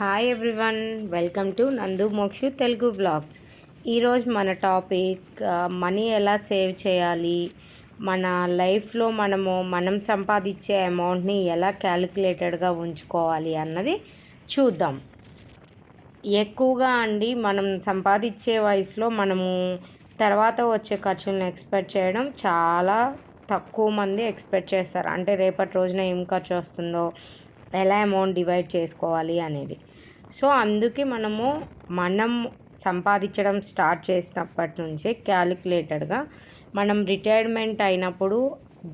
Hi everyone, welcome to నందు Mokshu Telugu vlogs. ఈరోజు మన టాపిక్ మనీ ఎలా సేవ్ చేయాలి, మన లైఫ్లో మనం సంపాదించే అమౌంట్ని ఎలా క్యాలిక్యులేటెడ్గా ఉంచుకోవాలి అన్నది చూద్దాం. ఎక్కువగా మనం సంపాదించే వయసులో తర్వాత వచ్చే ఖర్చులను ఎక్స్పెక్ట్ చేయడం చాలా తక్కువ మంది ఎక్స్పెక్ట్ చేస్తారు. అంటే రేపటి రోజున ఏం ఖర్చు వస్తుందో, ఎలా అమౌంట్ డివైడ్ చేసుకోవాలి అనేది. సో అందుకే మనం సంపాదించడం స్టార్ట్ చేసినప్పటి నుంచే క్యాలిక్యులేటెడ్గా మనం రిటైర్మెంట్ అయినప్పుడు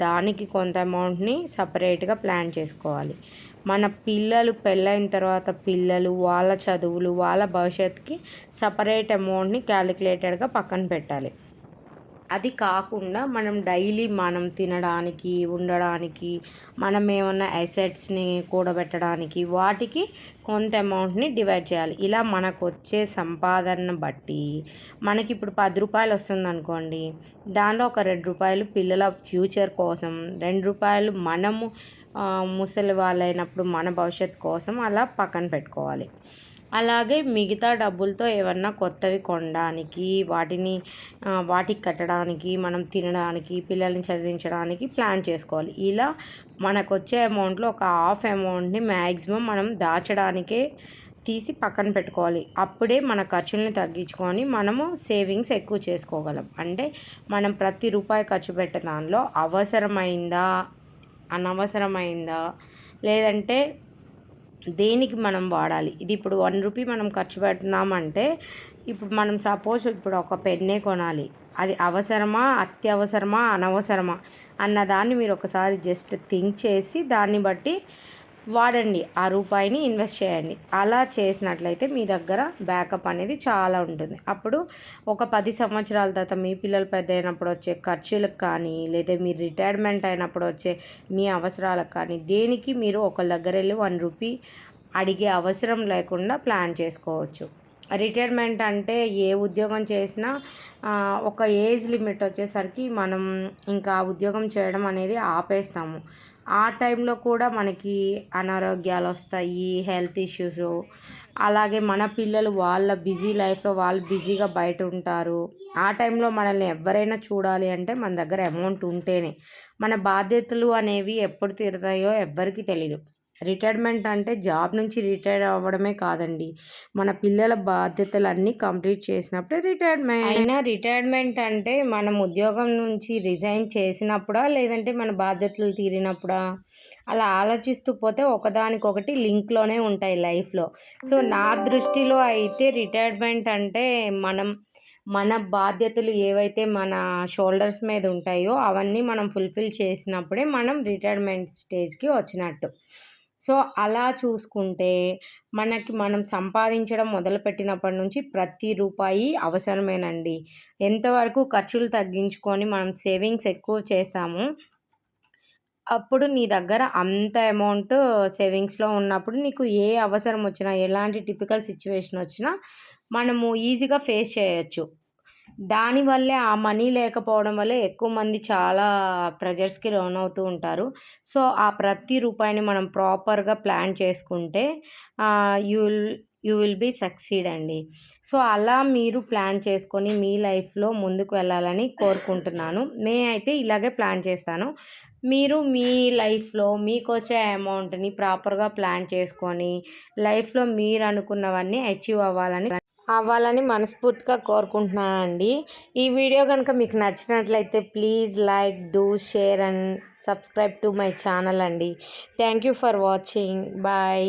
దానికి కొంత అమౌంట్ని సపరేట్గా ప్లాన్ చేసుకోవాలి. మన పిల్లలు పెళ్ళైన తర్వాత వాళ్ళ చదువులు, వాళ్ళ భవిష్యత్తుకి సపరేట్ అమౌంట్ని క్యాలిక్యులేటెడ్గా పక్కన పెట్టాలి. అది కాకుండా డైలీ తినడానికి, ఉండడానికి, ఏమన్నా అసెట్స్ని కూడబెట్టడానికి వాటికి కొంత అమౌంట్ని డివైడ్ చేయాలి. ఇలా మనకు వచ్చే సంపాదన బట్టి మనకి ఇప్పుడు 10 రూపాయలు వస్తుంది అనుకోండి, దానిలో ఒక 2 రూపాయలు పిల్లల ఫ్యూచర్ కోసం, 2 రూపాయలు ముసలి వాళ్ళైనప్పుడు మన భవిష్యత్తు కోసం అలా పక్కన పెట్టుకోవాలి. అలాగే మిగతా డబ్బులతో ఏమన్నా కొత్తవి కొనడానికి, వాటికి కట్టడానికి, మనం తినడానికి, పిల్లల్ని చదివించడానికి ప్లాన్ చేసుకోవాలి. ఇలా మనకు వచ్చే అమౌంట్లో ఒక హాఫ్ అమౌంట్ని మ్యాక్సిమం మనం దాచడానికే తీసి పక్కన పెట్టుకోవాలి. అప్పుడే మన ఖర్చుల్ని తగ్గించుకొని సేవింగ్స్ ఎక్కువ చేసుకోగలం. అంటే మనం ప్రతి రూపాయి ఖర్చు పెట్టే దానిలో అవసరమైందా, అనవసరమైందా, లేదంటే దేనికి మనం వాడాలి. ఇది ఇప్పుడు 1 రూపీ మనం ఖర్చు పెడుతున్నామంటే, ఇప్పుడు సపోజ్ ఒక పెన్నే కొనాలి. అది అవసరమా, అత్యవసరమా, అనవసరమా అన్నదాన్ని మీరు ఒకసారి జస్ట్ థింక్ చేసి దాన్ని బట్టి వాడండి. ఆ రూపాయిని ఇన్వెస్ట్ చేయండి. అలా చేసినట్లయితే మీ దగ్గర బ్యాకప్ అనేది చాలా ఉంటుంది. అప్పుడు ఒక 10 సంవత్సరాల తర్వాత మీ పిల్లలు పెద్ద అయినప్పుడు వచ్చే ఖర్చులకు కానీ, లేదా మీరు రిటైర్మెంట్ అయినప్పుడు వచ్చే మీ అవసరాలకు కానీ, దేనికి మీరు ఒకళ్ళ దగ్గర వెళ్ళి 1 రూపీ అడిగే అవసరం లేకుండా ప్లాన్ చేసుకోవచ్చు. రిటైర్మెంట్ అంటే ఏ ఉద్యోగం చేసినా ఒక ఏజ్ లిమిట్ వచ్చేసరికి మనం ఇంకా ఉద్యోగం చేయడం అనేది ఆపేస్తాము. ఆ టైంలో కూడా మనకి అనారోగ్యాలు వస్తాయి, హెల్త్ ఇష్యూస్. అలాగే మన పిల్లలు వాళ్ళ బిజీ లైఫ్లో వాళ్ళు బిజీగా బయట ఉంటారు. ఆ టైంలో మనల్ని ఎవరైనా చూడాలి అంటే మన దగ్గర అమౌంట్ ఉంటేనే. మన బాధ్యతలు అనేవి ఎప్పుడు తీరుతాయో ఎవ్వరికీ తెలీదు. రిటైర్మెంట్ అంటే జాబ్ నుంచి రిటైర్ అవ్వడమే కాదండి, మన పిల్లల బాధ్యతలన్నీ కంప్లీట్ చేసినప్పుడే రిటైర్మెంట్ అంటే మనం ఉద్యోగం నుంచి రిజైన్ చేసినప్పుడా, లేదంటే మన బాధ్యతలు తీరినప్పుడా, అలా ఆలోచిస్తూ పోతే ఒకదానికొకటి లింక్లోనే ఉంటాయి లైఫ్లో. సో నా దృష్టిలో అయితే రిటైర్మెంట్ అంటే మన బాధ్యతలు ఏవైతే మన షోల్డర్స్ మీద ఉంటాయో అవన్నీ మనం ఫుల్ఫిల్ చేసినప్పుడే మనం రిటైర్మెంట్ స్టేజ్కి వచ్చినట్టు. సో అలా చూసుకుంటే మనం సంపాదించడం మొదలుపెట్టినప్పటి నుంచి ప్రతి రూపాయి అవసరమేనండి. ఎంతవరకు ఖర్చులు తగ్గించుకొని మనం సేవింగ్స్ ఎక్కువ చేస్తాము, అప్పుడు నీ దగ్గర అంత అమౌంట్ సేవింగ్స్లో ఉన్నప్పుడు నీకు ఏ అవసరం వచ్చినా, ఎలాంటి టిపికల్ సిచ్యువేషన్ వచ్చినా ఈజీగా ఫేస్ చేయొచ్చు. దానివల్లే ఆ మనీ లేకపోవడం వల్లే ఎక్కువ మంది చాలా ప్రెజర్స్కి లోన్ అవుతూ ఉంటారు. సో ఆ ప్రతి రూపాయిని మనం ప్రాపర్గా ప్లాన్ చేసుకుంటే యూ విల్ బీ సక్సీడ్ అండి. సో అలా మీరు ప్లాన్ చేసుకొని మీ లైఫ్లో ముందుకు వెళ్ళాలని కోరుకుంటున్నాను. అయితే ఇలాగే ప్లాన్ చేస్తాను. మీరు మీ లైఫ్లో మీకు వచ్చే అమౌంట్ని ప్రాపర్గా ప్లాన్ చేసుకొని లైఫ్లో మీరు అనుకున్నవన్నీ అచీవ్ అవ్వాలని మనస్ఫూర్తిగా కోరుకుంటున్నానండి. ఈ వీడియో కనుక మీకు నచ్చినట్లయితే please like, do, share and subscribe to my channel అండి. Thank you for watching. Bye.